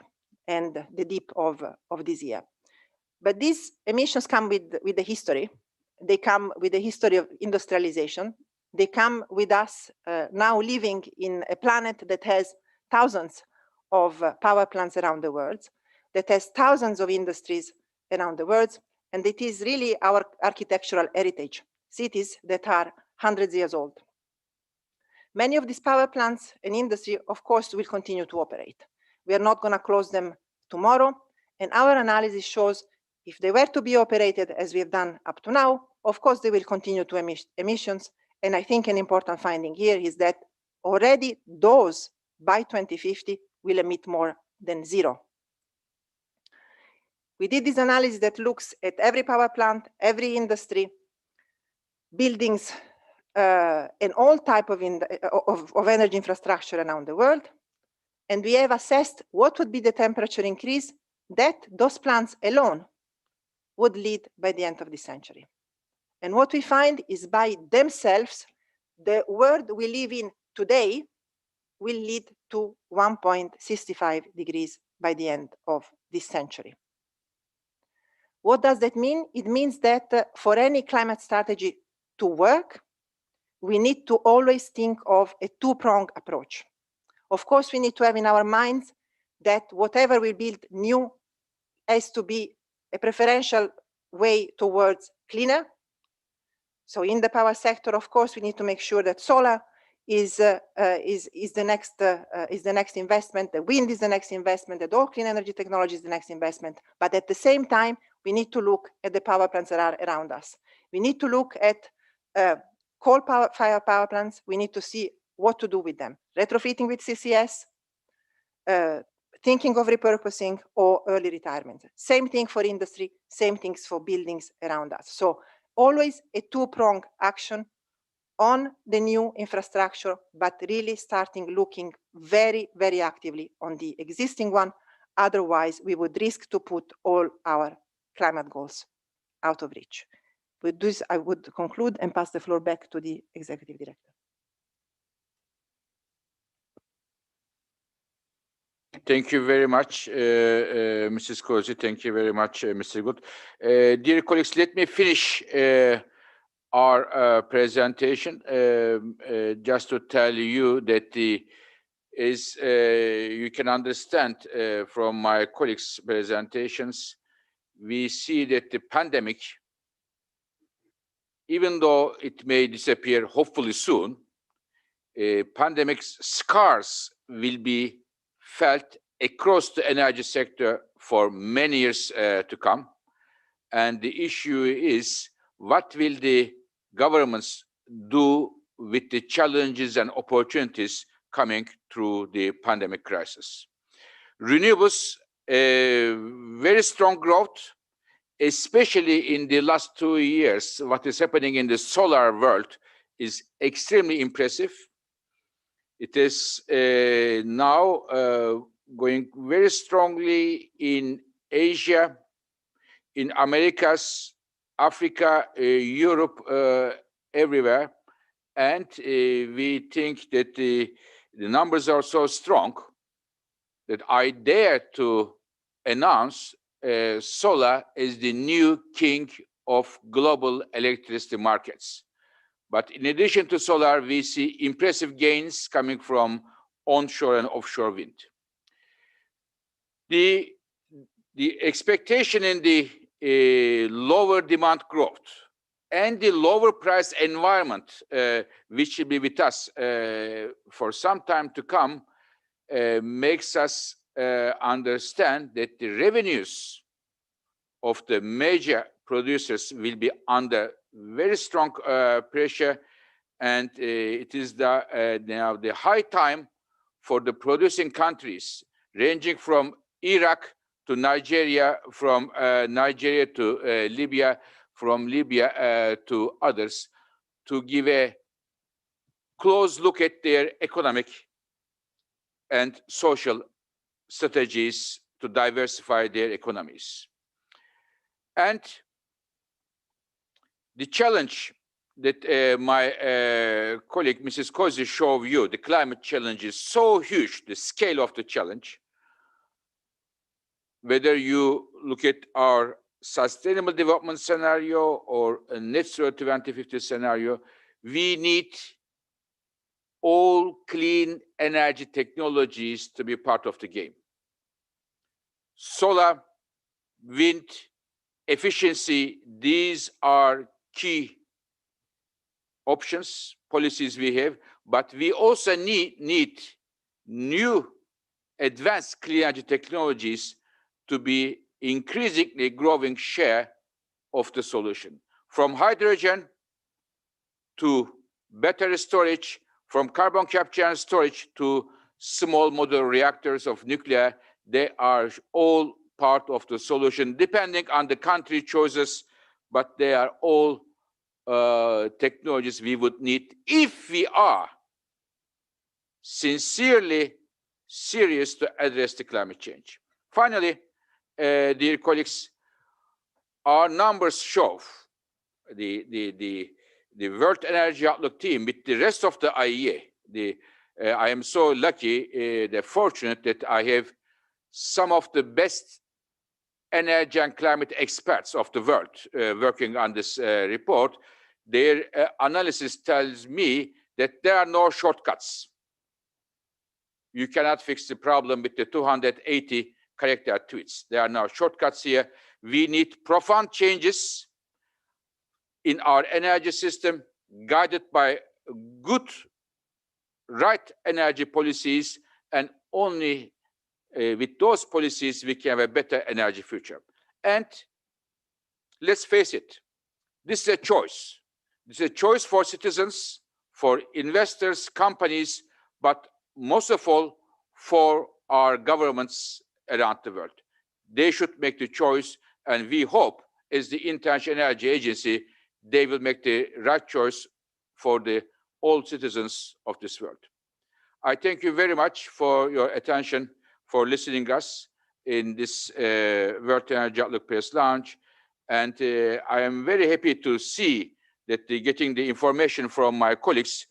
and the dip of this year. But these emissions come with the history. They come with the history of industrialization. They come with us now living in a planet that has thousands of power plants around the world, that has thousands of industries around the world, and it is really our architectural heritage, cities that are hundreds of years old. Many of these power plants and industry, of course, will continue to operate. We are not going to close them tomorrow, and our analysis shows if they were to be operated as we have done up to now, of course, they will continue to emit emissions. And I think an important finding here is that already those by 2050 will emit more than zero. We did this analysis that looks at every power plant, every industry, buildings, and all type of energy infrastructure around the world. And we have assessed what would be the temperature increase that those plants alone would lead by the end of this century. And what we find is by themselves, the world we live in today will lead to 1.65 degrees by the end of this century. What does that mean? It means that for any climate strategy to work, we need to always think of a two-pronged approach. Of course, we need to have in our minds that whatever we build new has to be a preferential way towards cleaner. So in the power sector, of course, we need to make sure that solar is the next investment, the wind is the next investment, that all clean energy technology is the next investment. But at the same time, we need to look at the power plants that are around us. We need to look at coal-fired power plants. We need to see what to do with them. Retrofitting with CCS, thinking of repurposing or early retirement. Same thing for industry, same things for buildings around us. So always a two-pronged action on the new infrastructure, but really starting looking very, very actively on the existing one. Otherwise, we would risk to put all our climate goals out of reach. With this, I would conclude and pass the floor back to the Executive Director. Thank you very much, Mrs. Cozy. Thank you very much, Mr. Good. Dear colleagues, let me finish our presentation just to tell you that as you can understand from my colleagues' presentations, we see that the pandemic, even though it may disappear hopefully soon, pandemic's scars will be felt across the energy sector for many years to come. And the issue is, what will the governments do with the challenges and opportunities coming through the pandemic crisis? Renewables very strong growth, especially in the last 2 years. What is happening in the solar world is extremely impressive. It is now going very strongly in Asia, in Americas, Africa, Europe, everywhere. And we think that the numbers are so strong that I dare to announce solar is the new king of global electricity markets. But in addition to solar, we see impressive gains coming from onshore and offshore wind. The expectation in the lower demand growth and the lower price environment, which will be with us for some time to come, makes us understand that the revenues of the major producers will be under very strong pressure, and it is now the high time for the producing countries, ranging from Iraq to Nigeria, from Nigeria to Libya, from Libya to others, to give a close look at their economic and social strategies to diversify their economies. And the challenge that my colleague Mrs. Kozi showed you, the climate challenge is so huge, the scale of the challenge. Whether you look at our sustainable development scenario or a net zero 2050 scenario, we need all clean energy technologies to be part of the game. Solar, wind, efficiency, these are key options, policies we have, but we also need new advanced clean energy technologies to be increasingly growing share of the solution. From hydrogen to battery storage, from carbon capture and storage to small modular reactors of nuclear, they are all part of the solution, depending on the country choices, but they are all technologies we would need if we are sincerely serious to address the climate change. Finally, dear colleagues, our numbers show the World Energy Outlook team with the rest of the IEA. I am so lucky, fortunate that I have some of the best energy and climate experts of the world working on this report. Their analysis tells me that there are no shortcuts. You cannot fix the problem with the 280 character tweets. There are no shortcuts here. We need profound changes in our energy system, guided by good, right energy policies, and only with those policies we can have a better energy future. And let's face it, this is a choice. This is a choice for citizens, for investors, companies, but most of all for our governments around the world. They should make the choice, and we hope, as the International Energy Agency, they will make the right choice for all citizens of this world. I thank you very much for your attention, for listening to us in this World Energy Outlook press launch. And I am very happy to see that getting the information from my colleagues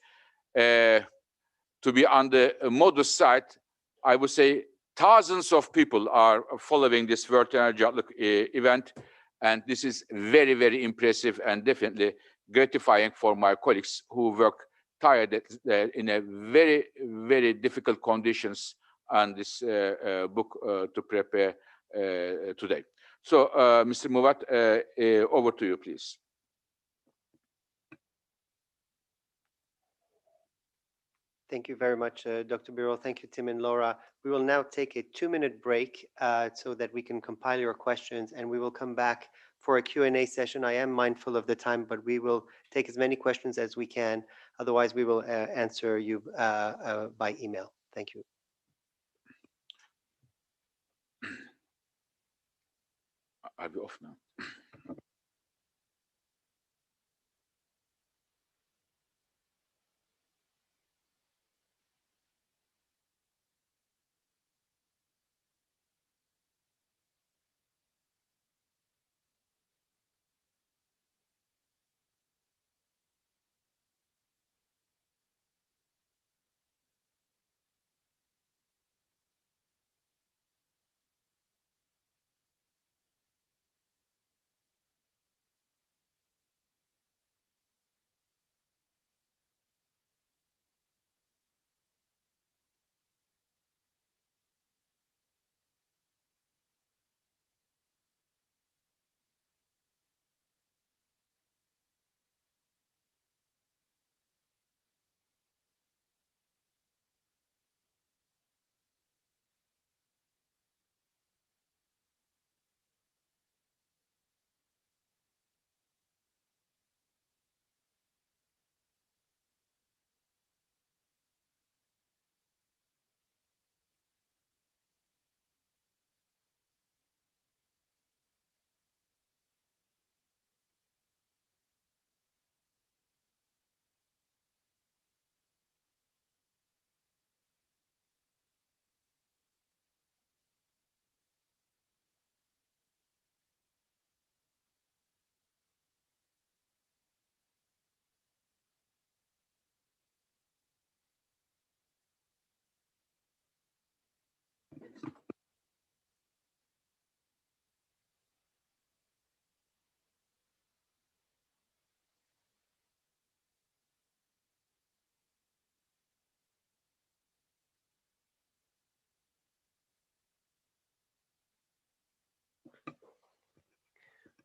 to be on the modest side. I would say thousands of people are following this World Energy Outlook event. And this is very, very impressive and definitely gratifying for my colleagues who work tired in a very, very difficult conditions on this book to prepare today. So, Mr. Muvat, over to you, please. Thank you very much, Dr. Birol. Thank you, Tim and Laura. We will now take a 2-minute break so that we can compile your questions, and we will come back for a Q&A session. I am mindful of the time, but we will take as many questions as we can. Otherwise, we will answer you by email. Thank you. Are we off now?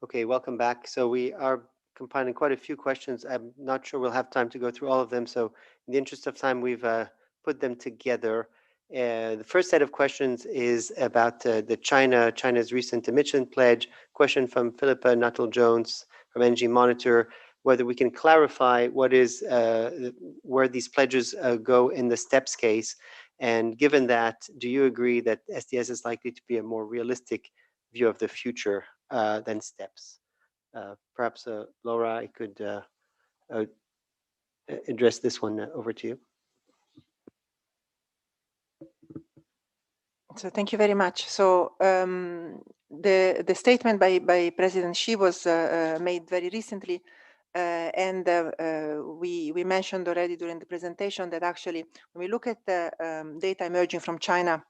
Okay, welcome back. So we are compiling quite a few questions. I'm not sure we'll have time to go through all of them. So in the interest of time, we've put them together. The first set of questions is about China's recent emission pledge. Question from Philippa Nuttall-Jones from Energy Monitor, whether we can clarify what is where these pledges go in the STEPS case. And given that, do you agree that SDS is likely to be a more realistic view of the future than STEPS? Perhaps Laura, I could address this one over to you. So thank you very much. So the statement by President Xi was made very recently, and we mentioned already during the presentation that actually when we look at the data emerging from China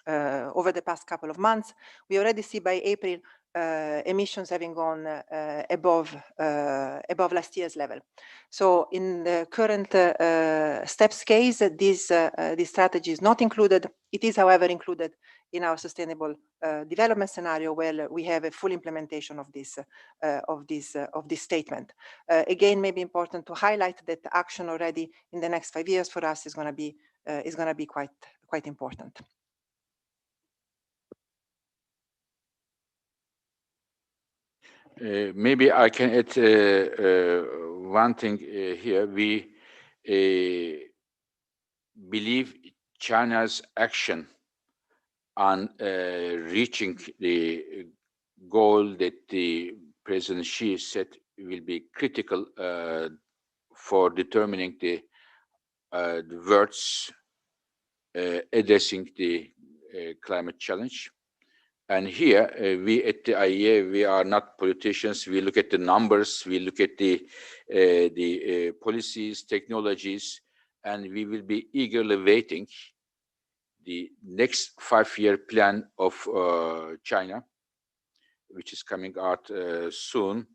over the past couple of months, we already see by April emissions having gone above last year's level. So in the current STEPS case, this strategy is not included. It is, however, included in our sustainable development scenario, where we have a full implementation of this statement. Again, maybe important to highlight that action already in the next 5 years for us is going to be quite important. Maybe I can add one thing here. We believe China's action on reaching the goal that the President Xi said will be critical for determining the words addressing the climate challenge. And here, we at the IEA, we are not politicians. We look at the numbers, we look at the policies, technologies, and we will be eagerly waiting the next 5-year plan of China, which is coming out soon.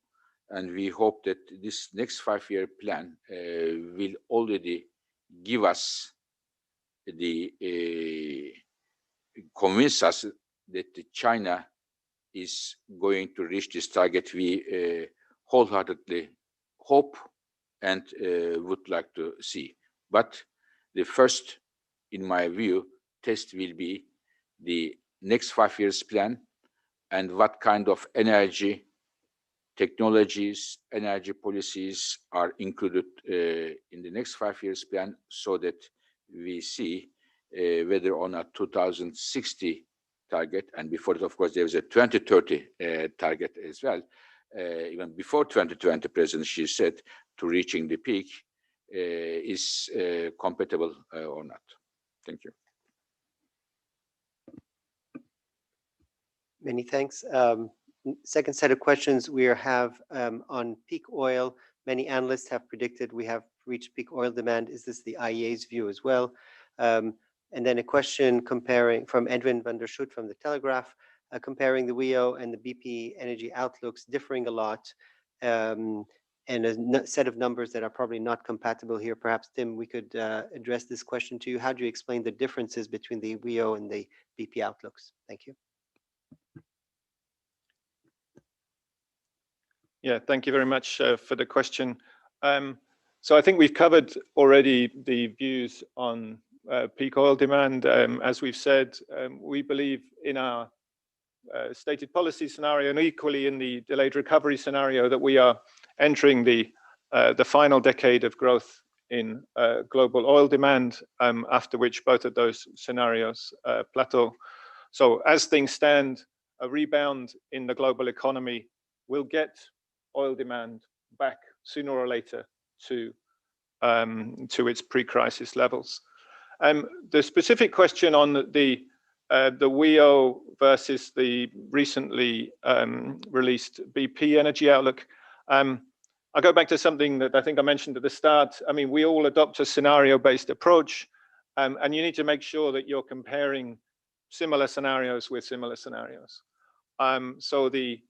And we hope that this next 5-year plan will already give us convince us that China is going to reach this target. We wholeheartedly hope and would like to see. But the first, in my view, test will be the next 5 years plan and what kind of energy technologies, energy policies are included in the next 5 years plan, so that we see whether or not 2060 target, and before it, of course, there was a 2030 target as well. Even before 2020, President Xi said to reaching the peak is compatible or not. Thank you. Many thanks. Second set of questions we have on peak oil. Many analysts have predicted we have reached peak oil demand. Is this the IEA's view as well? And then a question comparing from Edwin van der Schut from the Telegraph, comparing the WEO and the BP energy outlooks differing a lot, and a set of numbers that are probably not compatible here. Perhaps, Tim, we could address this question to you. How do you explain the differences between the WEO and the BP outlooks? Thank you. Yeah, thank you very much for the question. So I think we've covered already the views on peak oil demand. As we've said, we believe in our stated policy scenario and equally in the delayed recovery scenario that we are entering the final decade of growth in global oil demand, after which both of those scenarios plateau. So as things stand, a rebound in the global economy will get oil demand back sooner or later to its pre-crisis levels. The specific question on the WEO versus the recently released BP energy outlook, I'll go back to something that I think I mentioned at the start. I mean, we all adopt a scenario-based approach, and you need to make sure that you're comparing similar scenarios with similar scenarios. So the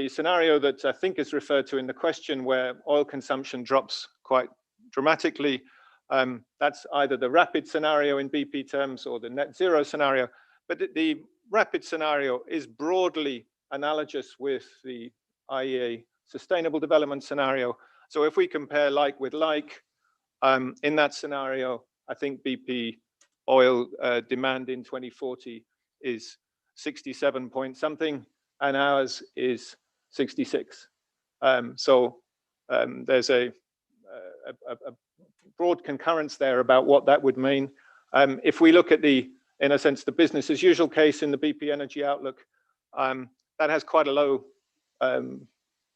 scenario that I think is referred to in the question, where oil consumption drops quite dramatically, that's either the rapid scenario in BP terms or the net zero scenario. But the rapid scenario is broadly analogous with the IEA sustainable development scenario. So if we compare like with like, in that scenario, I think BP oil demand in 2040 is 67 point something, and ours is 66. So there's a broad concurrence there about what that would mean. If we look at in a sense, the business as usual case in the BP energy outlook, that has quite a low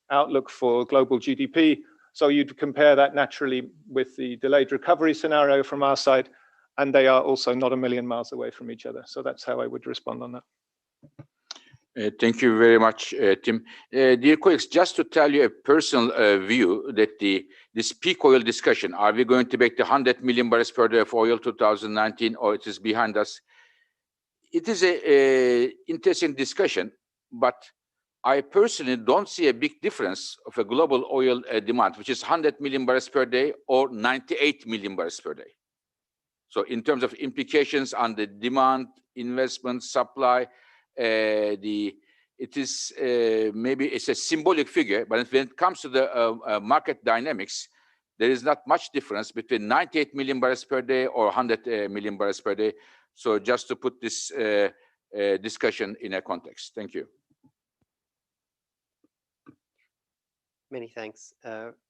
outlook for global GDP. So you'd compare that naturally with the delayed recovery scenario from our side, and they are also not a million miles away from each other. So that's how I would respond on that. Thank you very much, Tim. Dear colleagues, just to tell you a personal view that this peak oil discussion, are we going to make the 100 million barrels per day of oil 2019, or it is behind us? It is an interesting discussion, but I personally don't see a big difference of a global oil demand, which is 100 million barrels per day or 98 million barrels per day. So in terms of implications on the demand, investment, supply, it is maybe it's a symbolic figure, but when it comes to the market dynamics, there is not much difference between 98 million barrels per day or 100 million barrels per day. So just to put this discussion in a context. Thank you. Many thanks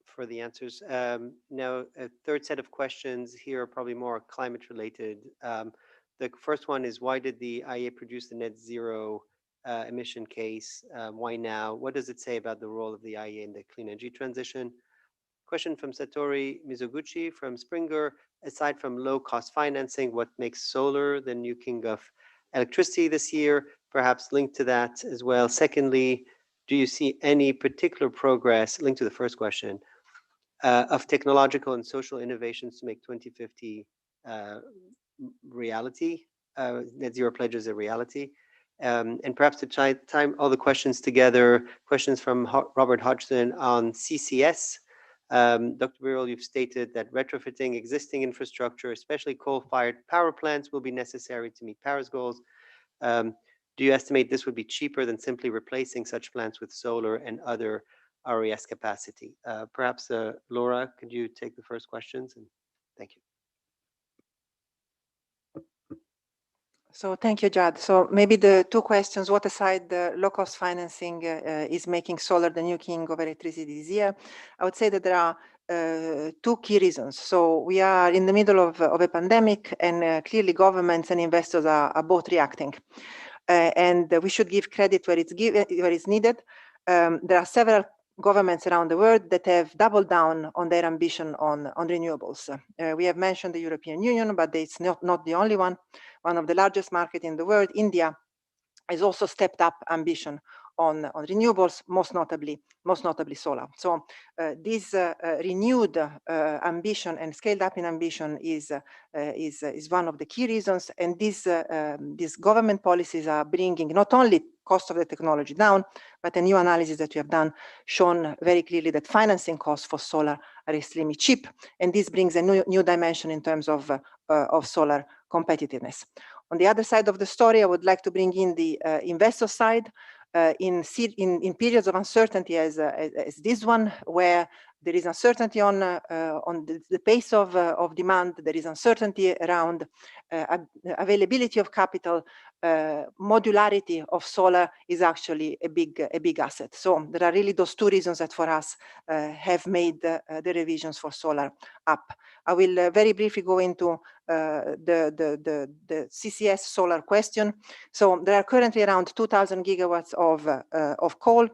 for the answers. Now, a third set of questions here are probably more climate related. The first one is, why did the IEA produce the net zero emission case? Why now? What does it say about the role of the IEA in the clean energy transition? Question from Satori Mizoguchi from Springer. Aside from low cost financing, what makes solar the new king of electricity this year? Perhaps linked to that as well. Secondly, do you see any particular progress, linked to the first question, of technological and social innovations to make 2050 reality, net zero pledges a reality? And perhaps to time all the questions together, questions from Robert Hodgson on CCS. Dr. Birol, you've stated that retrofitting existing infrastructure, especially coal-fired power plants, will be necessary to meet Paris goals. Do you estimate this would be cheaper than simply replacing such plants with solar and other RES capacity? Perhaps Laura, could you take the first questions? And thank you. So thank you, Jad. So maybe the two questions, what aside the low-cost financing is making solar the new king of electricity this year? I would say that there are two key reasons. So we are in the middle of a pandemic, and clearly governments and investors are both reacting. and we should give credit where it's needed. There are several governments around the world that have doubled down on their ambition on renewables. We have mentioned the European Union, but it's not the only one. One of the largest markets in the world, India, has also stepped up ambition on renewables, most notably solar. So this renewed ambition and scaled up in ambition is one of the key reasons. And these government policies are bringing not only cost of the technology down, but a new analysis that we have done shown very clearly that financing costs for solar are extremely cheap, and this brings a new dimension in terms of solar competitiveness. On the other side of the story, I would like to bring in the investor side. In periods of uncertainty as this one, where there is uncertainty on the pace of demand, there is uncertainty around availability of capital, modularity of solar is actually a big asset. So there are really those two reasons that for us have made the revisions for solar up. I will very briefly go into the CCS solar question. So there are currently around 2,000 gigawatts of coal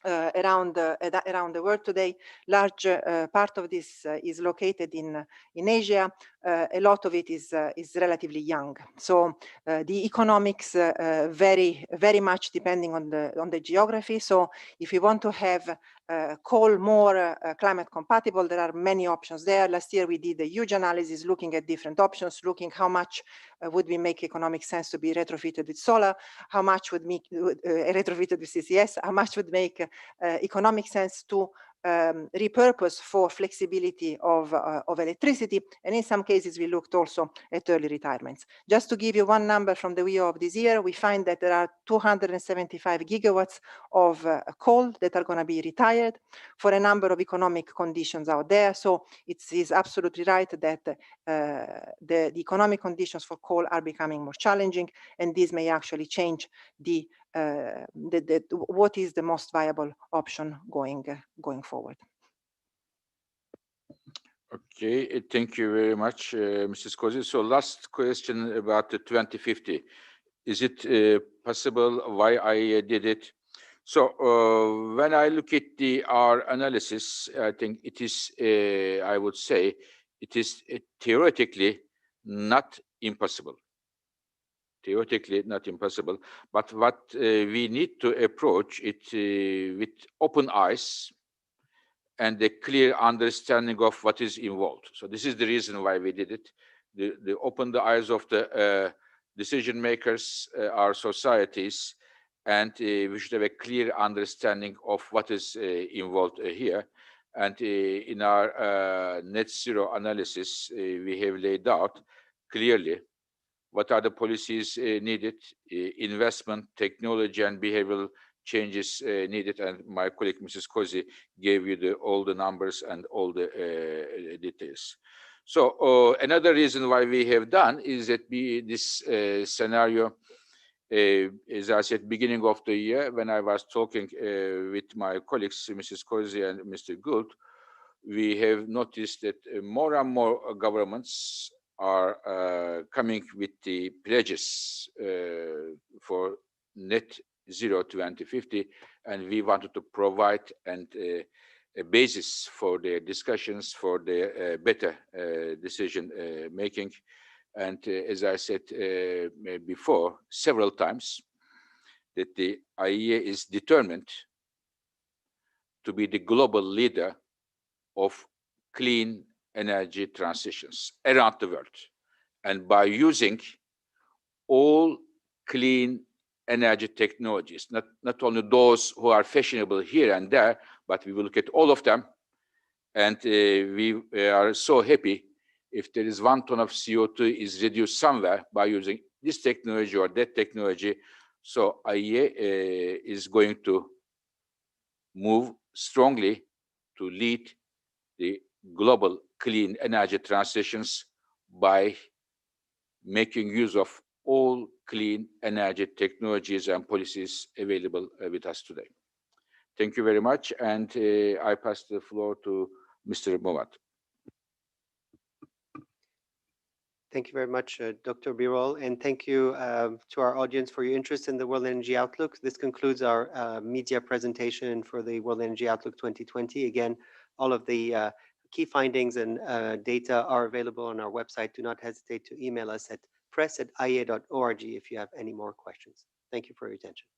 around the world today. Large part of this is located in Asia. A lot of it is relatively young. So the economics vary very much depending on the geography. So if you want to have coal more climate compatible, there are many options there. Last year we did a huge analysis looking at different options, looking how much would we make economic sense to be retrofitted with solar, how much would make retrofitted with CCS, how much would make economic sense to repurpose for flexibility of electricity. And in some cases, we looked also at early retirements. Just to give you one number from the WEO of this year, we find that there are 275 gigawatts of coal that are going to be retired for a number of economic conditions out there. So it is absolutely right that the economic conditions for coal are becoming more challenging, and this may actually change what is the most viable option going forward. Okay, thank you very much, Mrs. Cozy. So last question about the 2050. Is it possible why I did it? So when I look at our analysis, I think it is, I would say, it is theoretically not impossible. Theoretically not impossible, but what we need to approach it with open eyes and a clear understanding of what is involved. So this is the reason why we did it. The open the eyes of the decision makers, our societies, and we should have a clear understanding of what is involved here. And in our net zero analysis, we have laid out clearly what are the policies needed, investment, technology, and behavioral changes needed. And my colleague, Mrs. Cozy, gave you all the numbers and all the details. So another reason why we have done is that this scenario, as I said, beginning of the year, when I was talking with my colleagues, Mrs. Cozy and Mr. Gould, we have noticed that more and more governments are coming with the pledges for net zero 2050, and we wanted to provide a basis for their discussions, for their better decision making. And as I said before several times, that the IEA is determined to be the global leader of clean energy transitions around the world. And by using all clean energy technologies, not only those who are fashionable here and there, but we will look at all of them. And we are so happy if there is 1 ton of CO2 is reduced somewhere by using this technology or that technology. So IEA is going to move strongly to lead the global clean energy transitions by making use of all clean energy technologies and policies available with us today. Thank you very much. And I pass the floor to Mr. Movat. Thank you very much, Dr. Birol, and thank you to our audience for your interest in the World Energy Outlook. This concludes our media presentation for the World Energy Outlook 2020. Again, all of the key findings and data are available on our website. Do not hesitate to email us at press@iea.org if you have any more questions. Thank you for your attention.